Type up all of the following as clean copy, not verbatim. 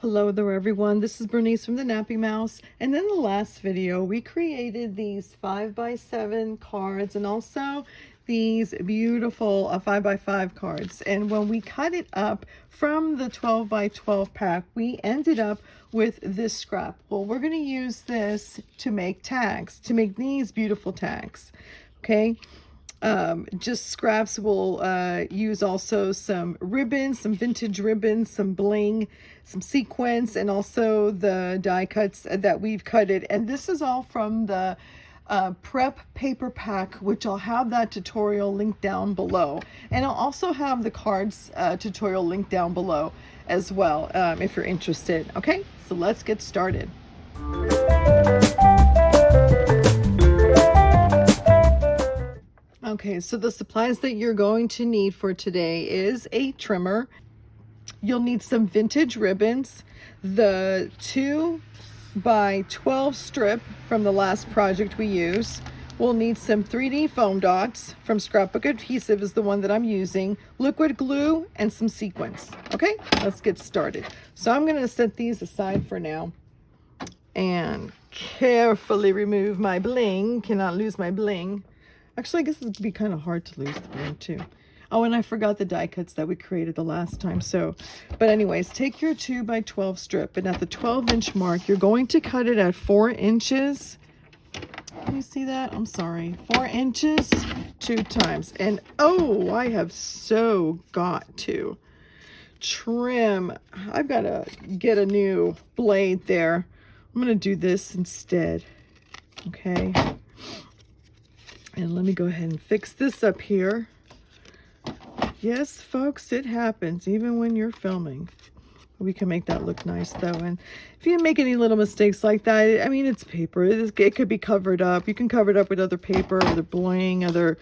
Hello there everyone, this is Bernice from the Nappy Mouse, and in the last video we created these 5x7 cards and also these beautiful 5x5 cards. And when we cut it up from the 12x12 pack, we ended up with this scrap. Well, we're going to use this to make tags, to make these beautiful tags. Okay, just scraps. We'll use also some ribbons, some vintage ribbons, some bling, some sequins, and also the die cuts that we've cutted. And this is all from the prep paper pack, which I'll have that tutorial linked down below, and I'll also have the cards tutorial linked down below as well, if you're interested. Okay, so let's get started. Okay, so the supplies that you're going to need for today is a trimmer. You'll need some vintage ribbons, the 2x12 strip from the last project we used. We'll need some 3D foam dots from Scrapbook Adhesive is the one that I'm using, liquid glue, and some sequins. Okay, let's get started. So I'm going to set these aside for now and carefully remove my bling. Cannot lose my bling. Actually, I guess it'd be kind of hard to lose the bling too. Oh, and I forgot the die cuts that we created the last time. But anyways, take your 2x12 strip, and at the 12-inch mark, you're going to cut it at 4 inches. Can you see that? I'm sorry. 4 inches 2 times. And oh, I have got to trim. I've got to get a new blade there. I'm going to do this instead. Okay. And let me go ahead and fix this up here. Yes, folks, it happens even when you're filming. We can make that look nice though. And if you make any little mistakes like that, I mean, it's paper. It could be covered up. You can cover it up with other paper, other bling, other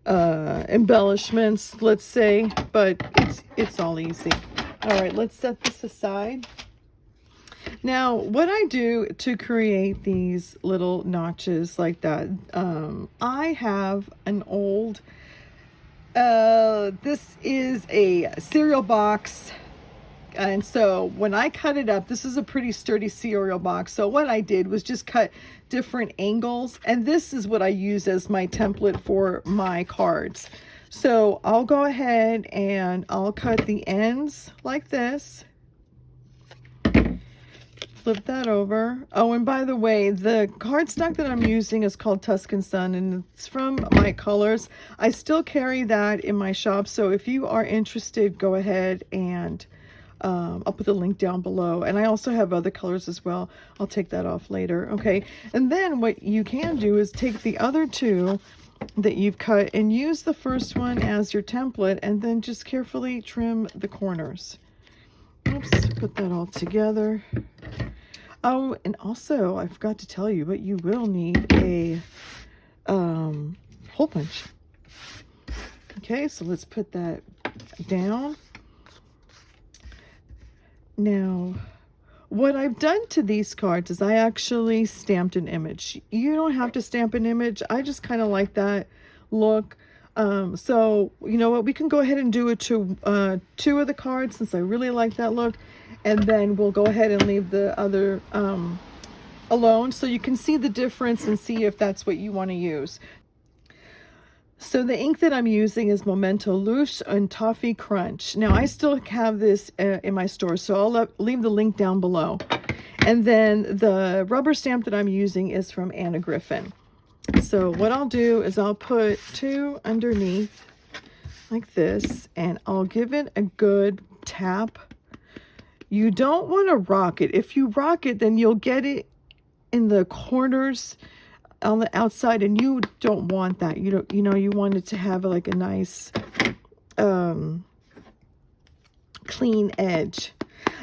embellishments, let's say. But it's all easy. All right, let's set this aside. Now, what I do to create these little notches like that, I have an old, this is a cereal box. And so when I cut it up, this is a pretty sturdy cereal box. So what I did was just cut different angles. And this is what I use as my template for my cards. So I'll go ahead and I'll cut the ends like this. Flip that over. Oh, and by the way, the cardstock that I'm using is called Tuscan Sun, and it's from My Colors. I still carry that in my shop, so if you are interested, go ahead and I'll put the link down below. And I also have other colors as well. I'll take that off later. Okay, and then what you can do is take the other two that you've cut and use the first one as your template, and then just carefully trim the corners. Oops, put that all together. Oh, and also I forgot to tell you, but you will need a hole punch. Okay, so let's put that down. Now, what I've done to these cards is I actually stamped an image. You don't have to stamp an image. I just kind of like that look. So you know what, we can go ahead and do it to 2 of the cards since I really like that look, and then we'll go ahead and leave the other alone so you can see the difference and see if that's what you want to use. So the ink that I'm using is Memento, Luxe, and Toffee Crunch. Now I still have this in my store, so I'll leave the link down below. And then the rubber stamp that I'm using is from Anna Griffin. So what I'll do is I'll put 2 underneath like this, and I'll give it a good tap. You don't want to rock it. If you rock it, then you'll get it in the corners on the outside, and you don't want that. You want it to have like a nice clean edge.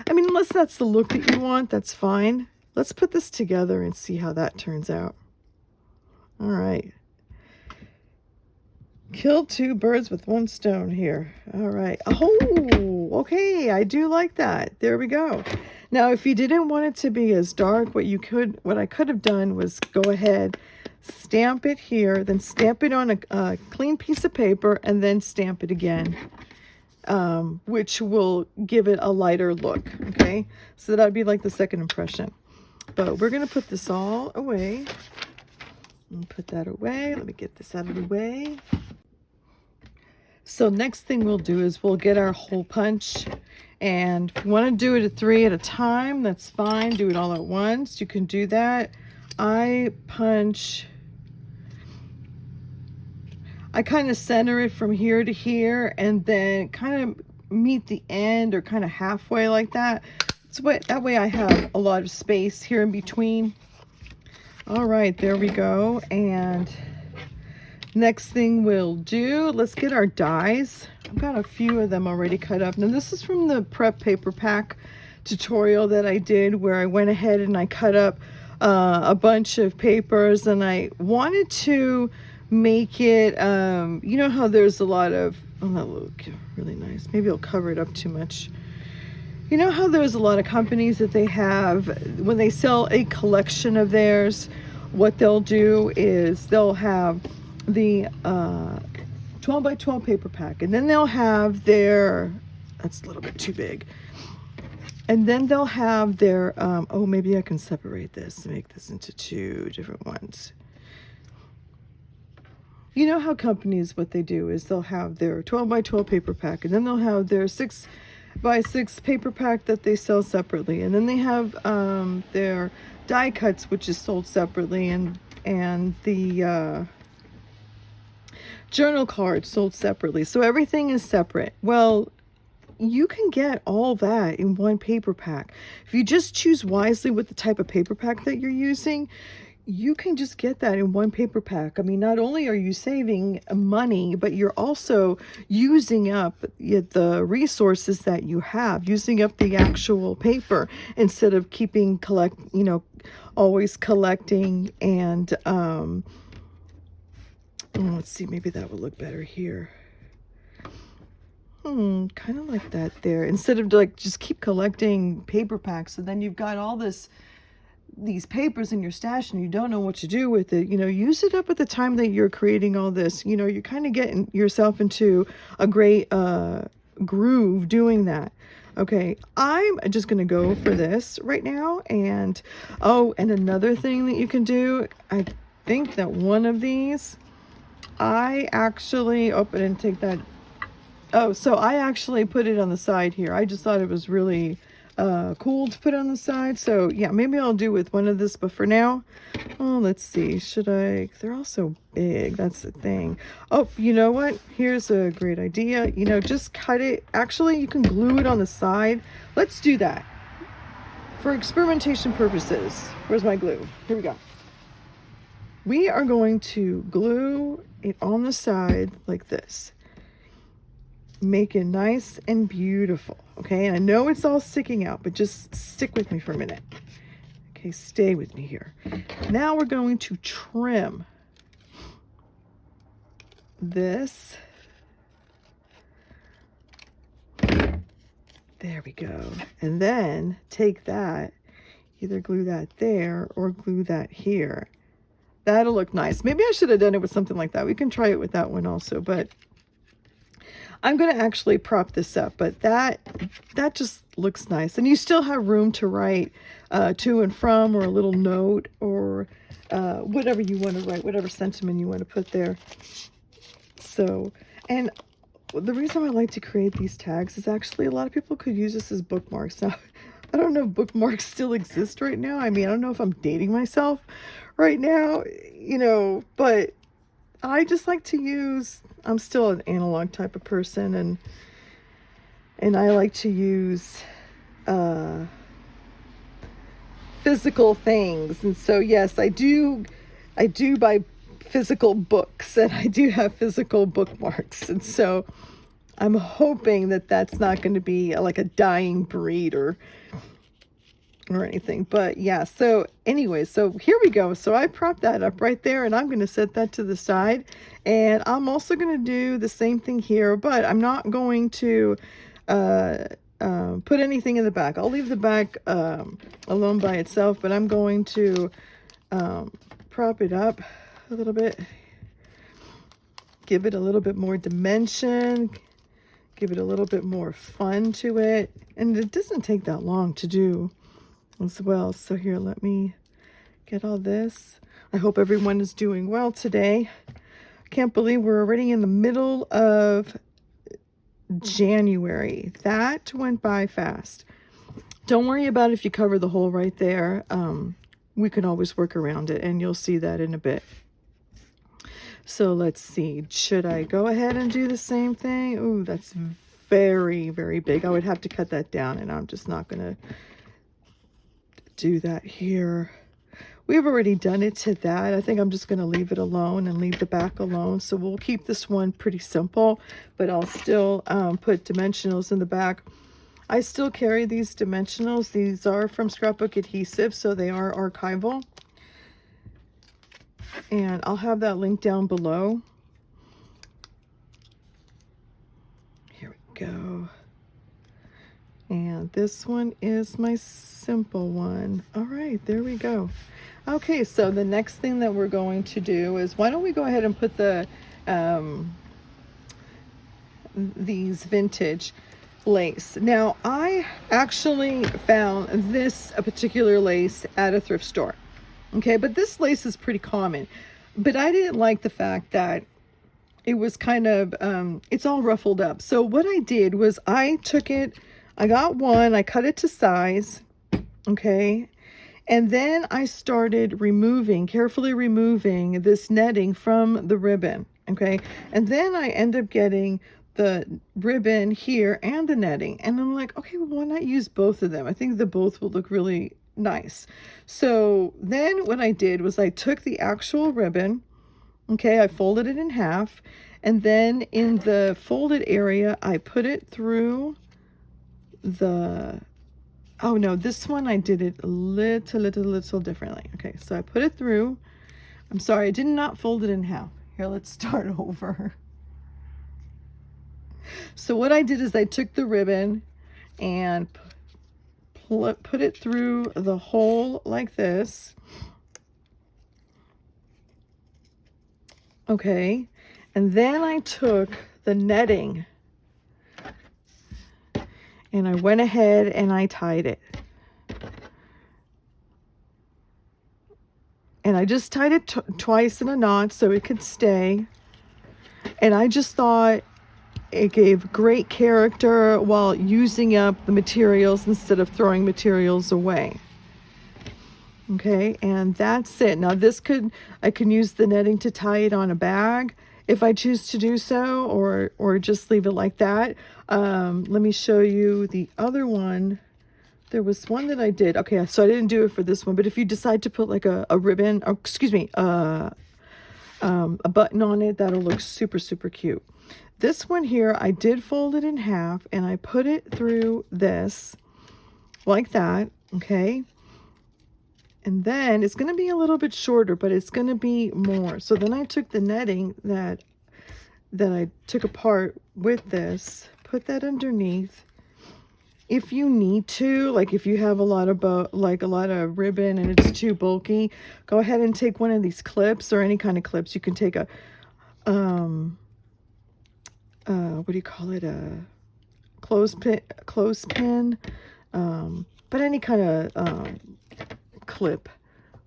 I mean, unless that's the look that you want, that's fine. Let's put this together and see how that turns out. All right. Kill 2 birds with 1 stone here. All right. Oh, okay. I do like that. There we go. Now, if you didn't want it to be as dark, what I could have done was go ahead, stamp it here, then stamp it on a clean piece of paper, and then stamp it again. which will give it a lighter look. Okay, so that'd be like the second impression. But we're gonna put this all away. Put that away. Let me get this out of the way. So next thing we'll do is we'll get our hole punch, and if you want to do it at 3 at a time, that's fine. Do it all at once. You can do that. I kind of center it from here to here, and then kind of meet the end or kind of halfway like that. So that way I have a lot of space here in between. All right, there we go. And next thing we'll do, let's get our dies. I've got a few of them already cut up. Now this is from the prep paper pack tutorial that I did, where I went ahead and I cut up a bunch of papers, and I wanted to make it, you know how there's a lot of, oh, that look really nice. Maybe I'll cover it up too much. You know how there's a lot of companies that they have, when they sell a collection of theirs, what they'll do is they'll have the 12 by 12 paper pack, and then they'll have their, that's a little bit too big, and then they'll have their, oh, maybe I can separate this and make this into 2 different ones. You know how companies, what they do is they'll have their 12 by 12 paper pack, and then they'll have their 6 by 6 paper pack that they sell separately, and then they have their die cuts, which is sold separately, and the journal cards sold separately. So everything is separate. Well, you can get all that in one paper pack. If you just choose wisely with the type of paper pack that you're using, you can just get that in one paper pack. I mean, not only are you saving money, but you're also using up the resources that you have, using up the actual paper, instead of always collecting. And let's see, maybe that would look better here. Kind of like that there, instead of like just keep collecting paper packs, and then you've got all these papers in your stash and you don't know what to do with it. Use it up at the time that you're creating all this. You're kind of getting yourself into a great groove doing that. Okay, I'm just gonna go for this right now. And and another thing that you can do, I think that one of these, I actually, I didn't take that. So I actually put it on the side here. I just thought it was really cool to put on the side. So yeah, maybe I'll do with one of this, but for now, let's see, they're all so big, that's the thing. You know what, here's a great idea. Just cut it. Actually, you can glue it on the side. Let's do that for experimentation purposes. Where's my glue? Here we go. We are going to glue it on the side like this. Make it nice and beautiful. Okay, and I know it's all sticking out, but just stick with me for a minute. Okay, stay with me here. Now we're going to trim this. There we go. And then take that, either glue that there or glue that here. That'll look nice. Maybe I should have done it with something like that. We can try it with that one also, but I'm going to actually prop this up, but that just looks nice. And you still have room to write to and from, or a little note, or whatever you want to write, whatever sentiment you want to put there. So, and the reason I like to create these tags is actually a lot of people could use this as bookmarks. Now, I don't know if bookmarks still exist right now. I mean, I don't know if I'm dating myself right now, but I just like to use, I'm still an analog type of person, and I like to use physical things. And so yes, I do buy physical books, and I do have physical bookmarks. And so I'm hoping that that's not going to be like a dying breed or anything. But yeah, so anyway, so here we go. So I propped that up right there, and I'm going to set that to the side. And I'm also going to do the same thing here, but I'm not going to put anything in the back. I'll leave the back alone by itself, but I'm going to prop it up a little bit, give it a little bit more dimension, give it a little bit more fun to it. And it doesn't take that long to do as well. So here, let me get all this. I hope everyone is doing well today. Can't believe we're already in the middle of January. That went by fast. Don't worry about if you cover the hole right there. We can always work around it, and you'll see that in a bit. So let's see. Should I go ahead and do the same thing? Ooh, that's very, very big. I would have to cut that down, and I'm just not going to do that here. We've already done it to that. I think I'm just going to leave it alone and leave the back alone. So we'll keep this one pretty simple, but I'll still put dimensionals in the back. I still carry these dimensionals. These are from Scrapbook Adhesives, so they are archival. And I'll have that link down below. Here we go. And this one is my simple one. All right, there we go. Okay, so the next thing that we're going to do is, why don't we go ahead and put the these vintage lace. Now, I actually found this particular lace at a thrift store. Okay, but this lace is pretty common. But I didn't like the fact that it was kind of, it's all ruffled up. So what I did was I took it, I got one, I cut it to size, okay? And then I started carefully removing this netting from the ribbon, okay? And then I end up getting the ribbon here and the netting. And I'm like, okay, well, why not use both of them? I think the both will look really nice. So then what I did was I took the actual ribbon, okay, I folded it in half, and then in the folded area, I put it through the... Oh no, this one I did it a little differently. Okay, so I put it through. I'm sorry, I did not fold it in half. Here, let's start over. So what I did is I took the ribbon and put it through the hole like this. Okay, and then I took the netting and I went ahead and I tied it. And I just tied it twice in a knot so it could stay. And I just thought it gave great character while using up the materials instead of throwing materials away. Okay, and that's it. Now I can use the netting to tie it on a bag if I choose to do so, or just leave it like that. Let me show you the other one. There was one that I did. Okay, so I didn't do it for this one, but if you decide to put like a ribbon, or excuse me, a button on it, that'll look super, super cute. This one here, I did fold it in half and I put it through this like that, okay? And then it's going to be a little bit shorter, but it's going to be more. So then I took the netting that I took apart with this, put that underneath. If you need to, like if you have a lot of ribbon and it's too bulky, go ahead and take one of these clips or any kind of clips. You can take a what do you call it? A clothespin, but any kind of clip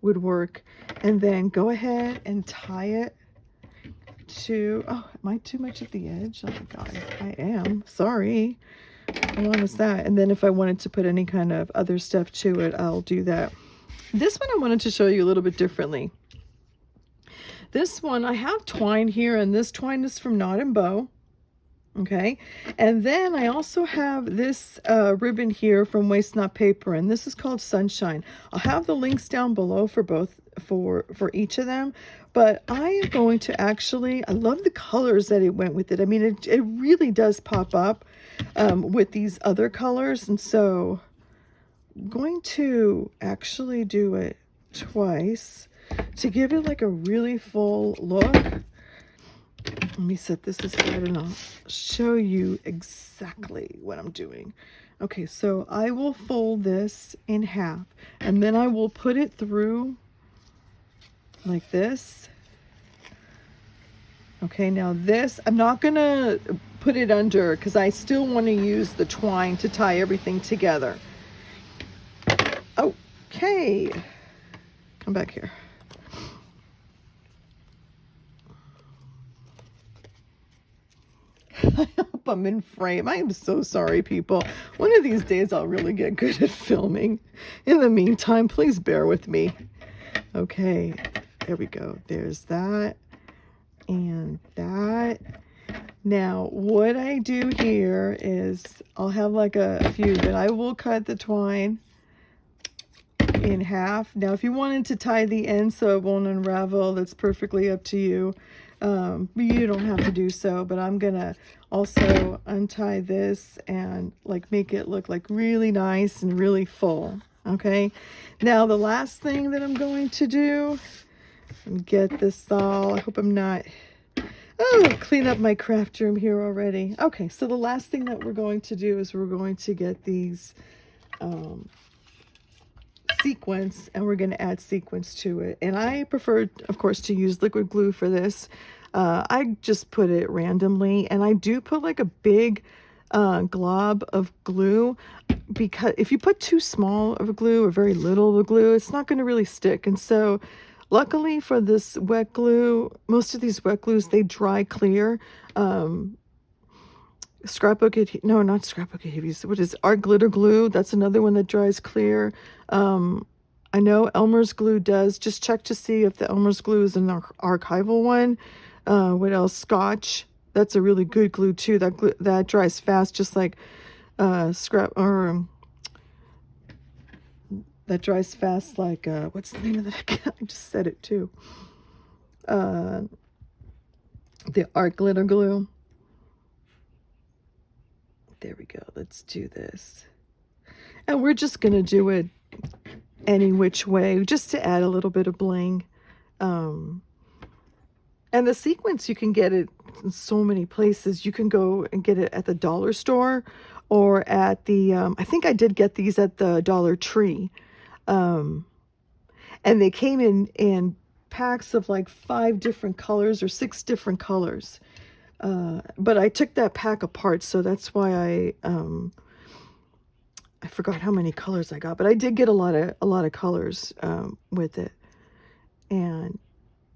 would work. And then go ahead and tie it to, oh, am I too much at the edge? Oh my God, I am. Sorry. How long is that? And then if I wanted to put any kind of other stuff to it, I'll do that. This one I wanted to show you a little bit differently. This one, I have twine here, and this twine is from Knot and Bow. Okay, and then I also have this ribbon here from Waste Not Paper, and this is called Sunshine. I'll have the links down below for both, for each of them, but I am going to actually, I love the colors that it went with it. I mean, it really does pop up with these other colors, and so I'm going to actually do it twice to give it like a really full look. Let me set this aside and I'll show you exactly what I'm doing. Okay, so I will fold this in half and then I will put it through like this. Okay, now this, I'm not gonna put it under because I still want to use the twine to tie everything together. Okay, come back here. I hope I'm in frame. I am so sorry, people. One of these days I'll really get good at filming. In the meantime, please bear with me. Okay, there we go. There's that and that. Now, what I do here is I'll have like a few, but I will cut the twine in half. Now, if you wanted to tie the end so it won't unravel, that's perfectly up to you. You don't have to do so, but I'm gonna also untie this and like make it look like really nice and really full. Okay, now the last thing that I'm going to do and get this all, I hope I'm not, clean up my craft room here already. Okay, so the last thing that we're going to do is we're going to get these sequins, and we're going to add sequins to it. And I prefer, of course, to use liquid glue for this. I just put it randomly, and I do put like a big glob of glue, because if you put too small of a glue or very little of a glue, it's not going to really stick. And so luckily for this wet glue, most of these wet glues, they dry clear. Scrapbook, no, not Scrapbook Adhesives. What is Art Glitter Glue? That's another one that dries clear. I know Elmer's glue does. Just check to see if the Elmer's glue is an archival one. What else? Scotch. That's a really good glue too. That dries fast, just like that dries fast like what's the name of that? I just said it too. The Art Glitter Glue. There we go. Let's do this. And we're just going to do it any which way, just to add a little bit of bling. And the sequins, you can get it in so many places. You can go and get it at the dollar store or at the, I think I did get these at the Dollar Tree. And they came in packs of like 5 different colors or 6 different colors. But I took that pack apart, so that's why I forgot how many colors I got, but I did get a lot of colors with it, and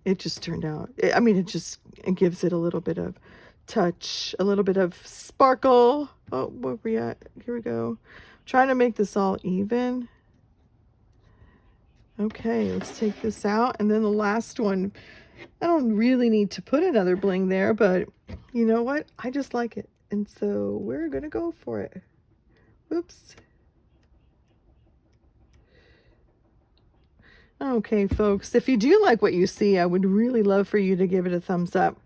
it just turned out. It gives it a little bit of touch, a little bit of sparkle. Oh, where we at? Here we go. Trying to make this all even. Okay, let's take this out, and then the last one. I don't really need to put another bling there, but you know what? I just like it. And so we're going to go for it. Whoops. Okay, folks, if you do like what you see, I would really love for you to give it a thumbs up.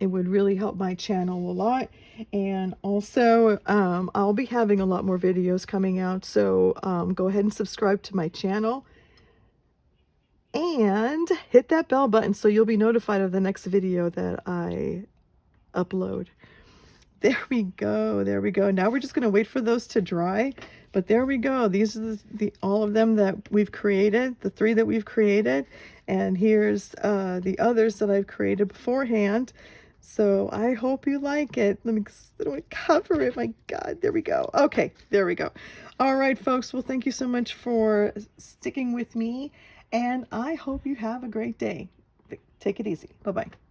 It would really help my channel a lot. And also, I'll be having a lot more videos coming out. So go ahead and subscribe to my channel. And hit that bell button so you'll be notified of the next video that I upload. There we go. There we go. Now we're just going to wait for those to dry. But there we go. These are all of them that we've created, the 3 that we've created. And here's the others that I've created beforehand. So I hope you like it. Let me cover it. My God, there we go. Okay, there we go. All right, folks. Well, thank you so much for sticking with me. And I hope you have a great day. Take it easy. Bye-bye.